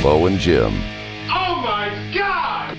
Bo and Jim. Oh my God!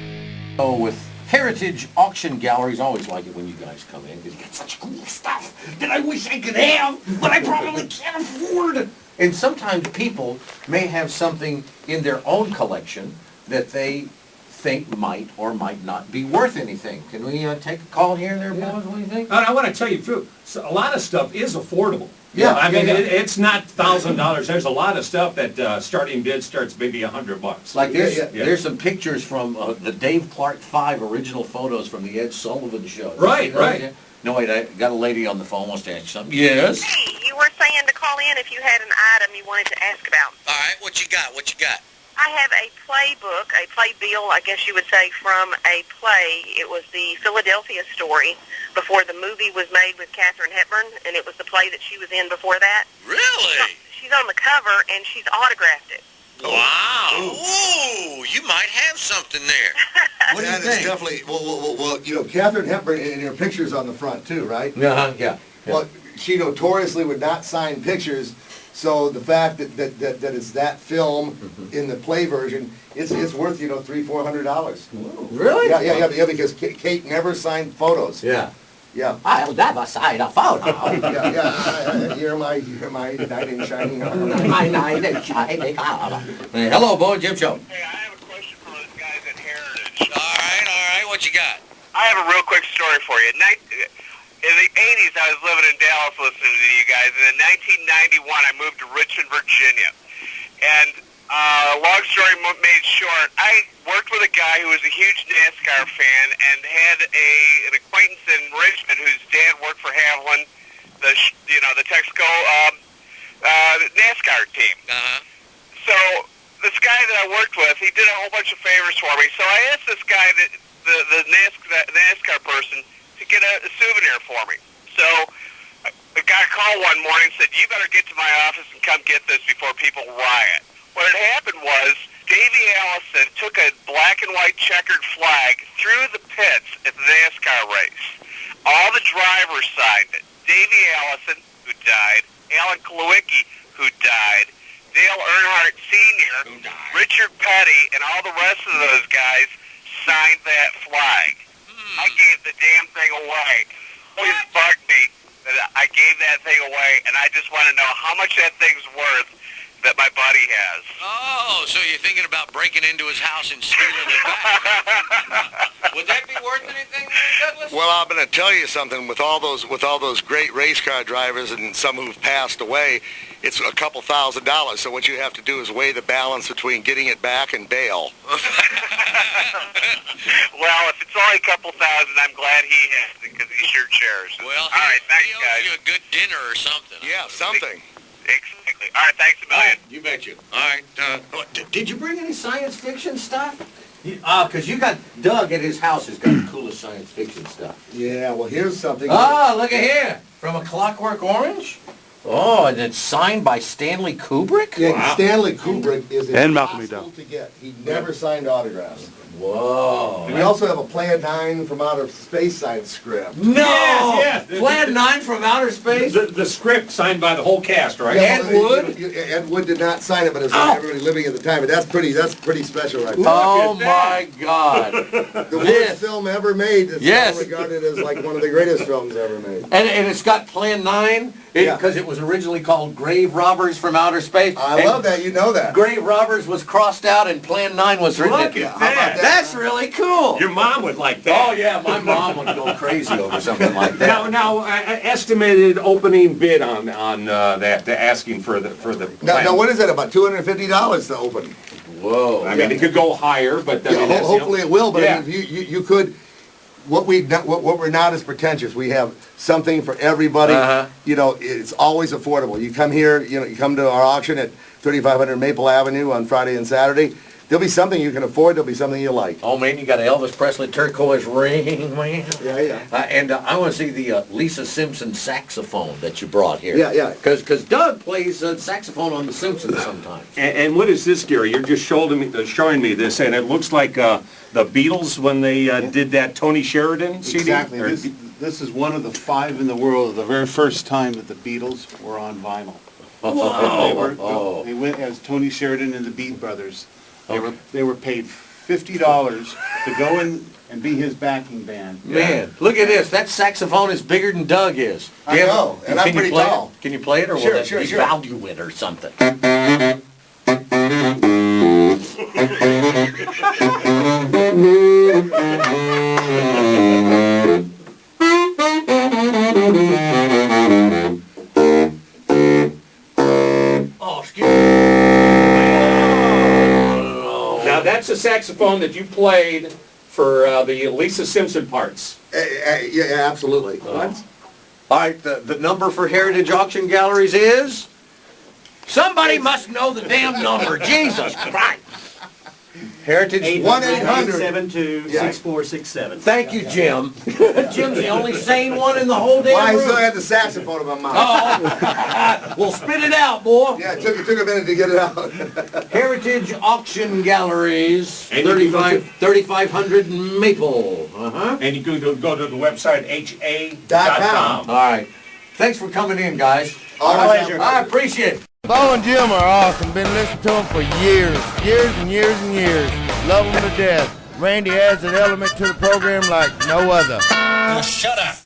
Oh, with Heritage Auction Galleries, I always like it when you guys come in because you get such cool stuff that I wish I could have, but I probably can't afford. And sometimes people may have something in their own collection that they think might or might not be worth anything. Can we take a call here and there, boys? What do you think? I want to tell you, too, so a lot of stuff is affordable. Yeah, I mean, yeah. it's not $1,000. There's a lot of stuff that starting bid starts maybe $100. Like there's, Yeah. there's some pictures from the Dave Clark 5 original photos from the Ed Sullivan show. Right, You know, right. yeah? No, wait, I got a lady on the phone wants to ask you something. Yes? Hey, you were saying to call in if you had an item you wanted to ask about. All right, what you got? What you got? I have a playbook, a playbill, I guess you would say, from a play. It was the Philadelphia story before the movie was made with Katharine Hepburn, and it was the play that she was in before that. Really? She's on the cover, and she's autographed it. Wow. Ooh, you might have something there. What do you That is think? definitely, well, you know, Katharine Hepburn, and her picture's on the front too, right? Uh-huh, yeah. Well, she notoriously would not sign pictures, so the fact that it's that film in the play version, it's worth, you know, $300-400. Really? Yeah, because Kate never signed photos. Yeah. Yeah. I'll never sign a photo. You're my knight in shining armor. My name is Shiny Collar. Hey, hello, Bo and Jim Show. Hey, I have a question for those guys at Heritage. All right, what you got? I have a real quick story for you. In the 80s, I was living in Dallas listening to you guys, and in 1991, I moved to Richmond, Virginia. And long story made short, I worked with a guy who was a huge NASCAR fan and had an acquaintance in Richmond whose dad worked for Haviland, the Texaco NASCAR team. Uh-huh. So this guy that I worked with, he did a whole bunch of favors for me. So I asked this guy, the NASCAR person, to get a souvenir for me. So I got a call one morning and said, you better get to my office and come get this before people riot. What had happened was Davey Allison took a black and white checkered flag through the pits at the NASCAR race. All the drivers signed it. Davey Allison, who died, Alan Kulwicki, who died, Dale Earnhardt Sr., Richard Petty, and all the rest of those guys signed that flag. I gave the damn thing away. Always bugged me that I gave that thing away, and I just want to know how much that thing's worth that my buddy has. Oh, so you're thinking about breaking into his house and stealing it back? Would that be worth anything, Douglas? Well, I'm going to tell you something. With all those great race car drivers and some who've passed away, it's a couple $1,000. So what you have to do is weigh the balance between getting it back and bail. Well, if it's only a couple thousand, I'm glad he has it because he sure cherishes it. Well, all right, thanks, he owes guys. you a good dinner or something. Yeah, something. Exactly. All right, thanks a million. You bet you. All right. Did you bring any science fiction stuff? Because you got Doug at his house has got the coolest science fiction stuff. Yeah, well, here's something. Oh, look at here. From A Clockwork Orange? Oh, and it's signed by Stanley Kubrick? Yeah, Stanley Kubrick is And Malcolm impossible McDowell. to get. He never signed autographs. Whoa. And we also have a Plan 9 from outer space science script. No! Yes, yes. Plan 9 from outer space? The script signed by the whole cast, right? Ed Wood? Ed Wood did not sign it, but it's everybody living at the time. But that's pretty special right there. Oh Look at my God. The worst film ever made is Yes. regarded as like one of the greatest films ever made. And it's got Plan 9 Yeah. because it was originally called Grave Robbers from Outer Space. I And love that. You know that. Grave Robbers was crossed out and Plan 9 was written. Look in. at How about that. That's really cool. Your mom would like that. Oh yeah, my mom would go crazy over something like that. Now, estimated opening bid on that, the asking for the Now, what is that? About $250 to open. Whoa. I mean, it could go higher, but I mean, that's, Hopefully it will. But Yeah. I mean, you could. What we're not is pretentious. We have something for everybody. Uh-huh. You know, it's always affordable. You come here. You come to our auction at 3500 Maple Avenue on Friday and Saturday. There'll be something you can afford. There'll be something you like. Oh man, you got an Elvis Presley turquoise ring, man. Yeah. And I want to see the Lisa Simpson saxophone that you brought here. Yeah. Because Doug plays saxophone on The Simpsons sometimes. And what is this, Gary? You're just showing me this, and it looks like the Beatles when they did that Tony Sheridan CD. Exactly. Or- This is one of the 5 in the world, the very first time that the Beatles were on vinyl. Oh. They went as Tony Sheridan and the Beat Brothers They were paid $50 to go in and be his backing band. Man, look at this. That saxophone is bigger than Doug is. I know, and I'm Can you pretty play tall. it? Can you play it, or Sure, will that sure. devalue it or something? Oh, excuse me. Now, that's a saxophone that you played for the Lisa Simpson parts. Yeah, absolutely. All right, the number for Heritage Auction Galleries is? Somebody must know the damn number. Jesus Christ. Heritage 1-800-872-6467. Thank you, Jim. Jim's the only sane one in the whole damn Well, I room. still had the saxophone in my mouth. Oh, well, spit it out, boy. Yeah, it took a minute to get it out. Heritage Auction Galleries, And you can go 3500 Maple. Uh-huh. And you can go to the website ha.com. All right. Thanks for coming in, guys. Our pleasure. I appreciate it. Bo and Jim are awesome. Been listening to them for years and years and years. Love them to death. Randy adds an element to the program like no other. Shut up.